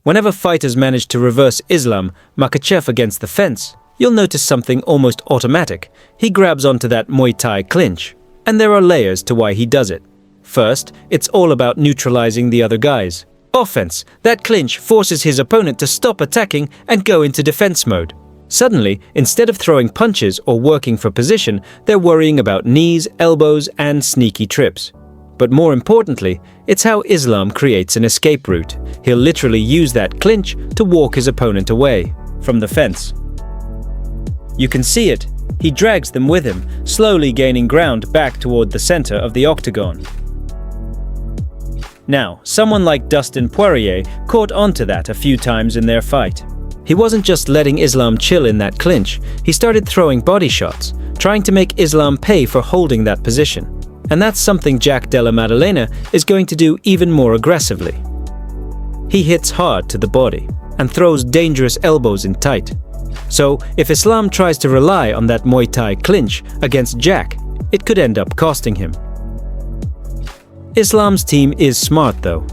Whenever fighters manage to reverse Islam Makhachev against the fence, you'll notice something almost automatic. He grabs onto that Muay Thai clinch. And there are layers to why he does it. First, it's all about neutralizing the other guys. Offense, that clinch forces his opponent to stop attacking and go into defense mode. Suddenly, instead of throwing punches or working for position, they're worrying about knees, elbows, and sneaky trips. But more importantly, it's how Islam creates an escape route. He'll literally use that clinch to walk his opponent away from the fence. You can see it. He drags them with him, slowly gaining ground back toward the center of the octagon. Now, someone like Dustin Poirier caught onto that a few times in their fight. He wasn't just letting Islam chill in that clinch, he started throwing body shots, trying to make Islam pay for holding that position. And that's something Jack Della Maddalena is going to do even more aggressively. He hits hard to the body and throws dangerous elbows in tight. So, if Islam tries to rely on that Muay Thai clinch against Jack, it could end up costing him. Islam's team is smart though.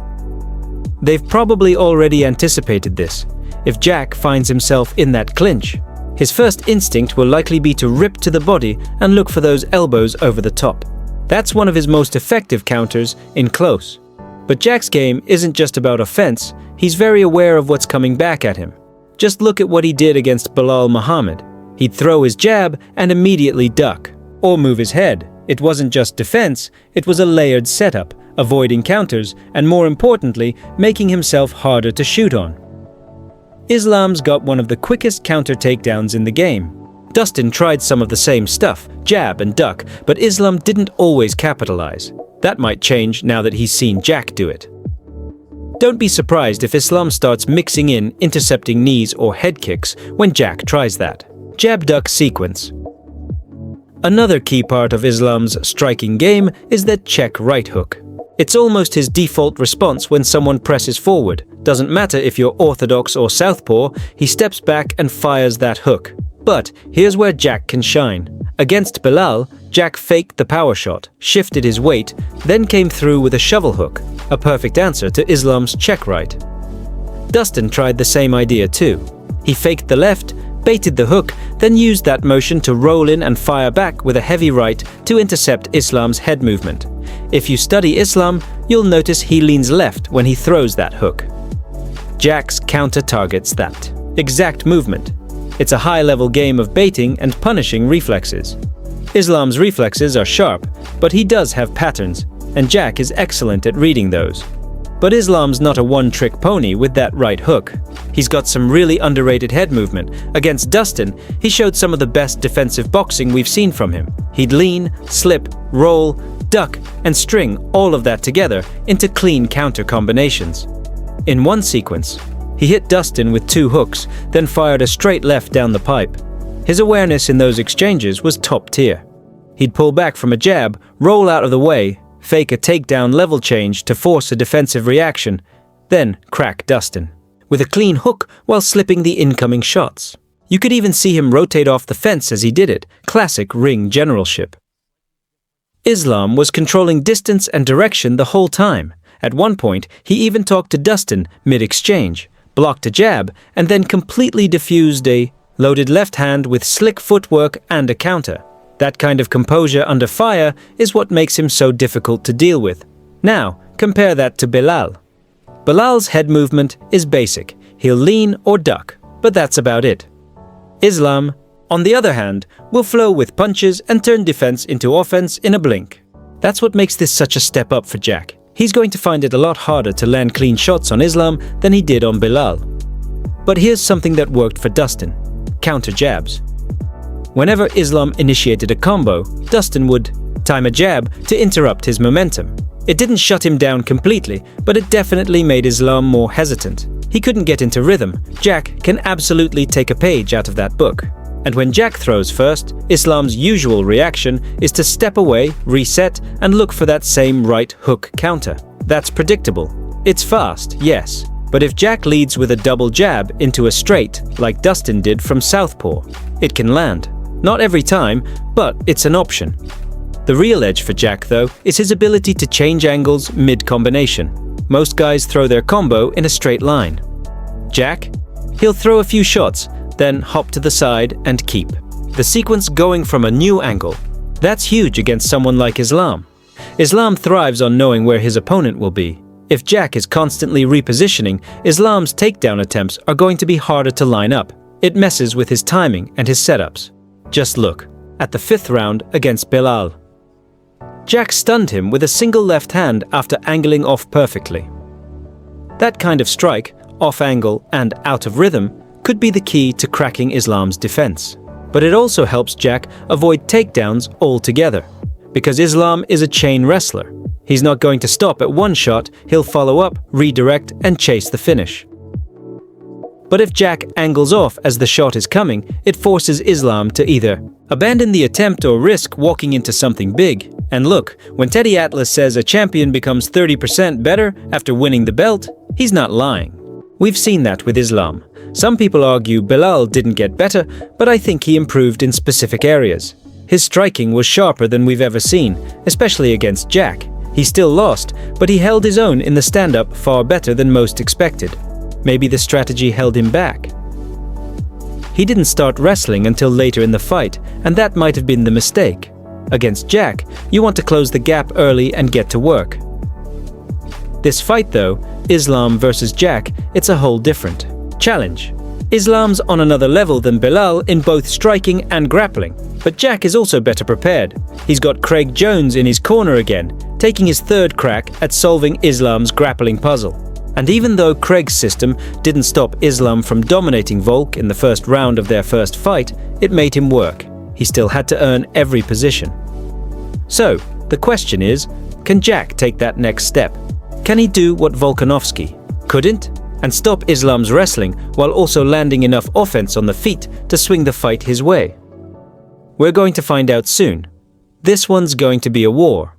They've probably already anticipated this. If Jack finds himself in that clinch, his first instinct will likely be to rip to the body and look for those elbows over the top. That's one of his most effective counters in close. But Jack's game isn't just about offense, he's very aware of what's coming back at him. Just look at what he did against Belal Muhammad. He'd throw his jab and immediately duck, or move his head. It wasn't just defense, it was a layered setup, avoiding counters, and more importantly, making himself harder to shoot on. Islam's got one of the quickest counter takedowns in the game. Dustin tried some of the same stuff, jab and duck, but Islam didn't always capitalize. That might change now that he's seen Jack do it. Don't be surprised if Islam starts mixing in intercepting knees or head kicks when Jack tries that. Jab-duck sequence. Another key part of Islam's striking game is that check right hook. It's almost his default response when someone presses forward. Doesn't matter if you're orthodox or southpaw, he steps back and fires that hook. But here's where Jack can shine. Against Belal, Jack faked the power shot, shifted his weight, then came through with a shovel hook, a perfect answer to Islam's check right. Dustin tried the same idea too. He faked the left, baited the hook, then used that motion to roll in and fire back with a heavy right to intercept Islam's head movement. If you study Islam, you'll notice he leans left when he throws that hook. Jack's counter targets that exact movement. It's a high-level game of baiting and punishing reflexes. Islam's reflexes are sharp, but he does have patterns, and Jack is excellent at reading those. But Islam's not a one-trick pony with that right hook. He's got some really underrated head movement. Against Dustin, he showed some of the best defensive boxing we've seen from him. He'd lean, slip, roll, duck, and string all of that together into clean counter combinations. In one sequence, he hit Dustin with 2 hooks, then fired a straight left down the pipe. His awareness in those exchanges was top tier. He'd pull back from a jab, roll out of the way, fake a takedown level change to force a defensive reaction, then crack Dustin with a clean hook while slipping the incoming shots. You could even see him rotate off the fence as he did it, classic ring generalship. Islam was controlling distance and direction the whole time. At one point, he even talked to Dustin mid-exchange, blocked a jab, and then completely diffused a loaded left hand with slick footwork and a counter. That kind of composure under fire is what makes him so difficult to deal with. Now, compare that to Belal. Belal's head movement is basic. He'll lean or duck, but that's about it. Islam, on the other hand, will flow with punches and turn defense into offense in a blink. That's what makes this such a step up for Jack. He's going to find it a lot harder to land clean shots on Islam than he did on Belal. But here's something that worked for Dustin: counter jabs. Whenever Islam initiated a combo, Dustin would time a jab to interrupt his momentum. It didn't shut him down completely, but it definitely made Islam more hesitant. He couldn't get into rhythm. Jack can absolutely take a page out of that book. And when Jack throws first, Islam's usual reaction is to step away, reset, and look for that same right hook counter. That's predictable. It's fast, yes. But if Jack leads with a double jab into a straight, like Dustin did from southpaw, it can land. Not every time, but it's an option. The real edge for Jack, though, is his ability to change angles mid-combination. Most guys throw their combo in a straight line. Jack? He'll throw a few shots, then hop to the side and keep. The sequence going from a new angle. That's huge against someone like Islam. Islam thrives on knowing where his opponent will be. If Jack is constantly repositioning, Islam's takedown attempts are going to be harder to line up. It messes with his timing and his setups. Just look at the 5th round against Belal. Jack stunned him with a single left hand after angling off perfectly. That kind of strike, off angle and out of rhythm, could be the key to cracking Islam's defense. But it also helps Jack avoid takedowns altogether. Because Islam is a chain wrestler. He's not going to stop at one shot, he'll follow up, redirect, and chase the finish. But if Jack angles off as the shot is coming, it forces Islam to either abandon the attempt or risk walking into something big. And look, when Teddy Atlas says a champion becomes 30% better after winning the belt, he's not lying. We've seen that with Islam. Some people argue Belal didn't get better, but I think he improved in specific areas. His striking was sharper than we've ever seen, especially against Jack. He still lost, but he held his own in the stand-up far better than most expected. Maybe the strategy held him back. He didn't start wrestling until later in the fight, and that might have been the mistake. Against Jack, you want to close the gap early and get to work. This fight though, Islam versus Jack, it's a whole different challenge. Islam's on another level than Belal in both striking and grappling, but Jack is also better prepared. He's got Craig Jones in his corner again, taking his 3rd crack at solving Islam's grappling puzzle. And even though Craig's system didn't stop Islam from dominating Volk in the 1st round of their first fight, it made him work. He still had to earn every position. So, the question is, can Jack take that next step? Can he do what Volkanovski couldn't? And stop Islam's wrestling while also landing enough offense on the feet to swing the fight his way? We're going to find out soon. This one's going to be a war.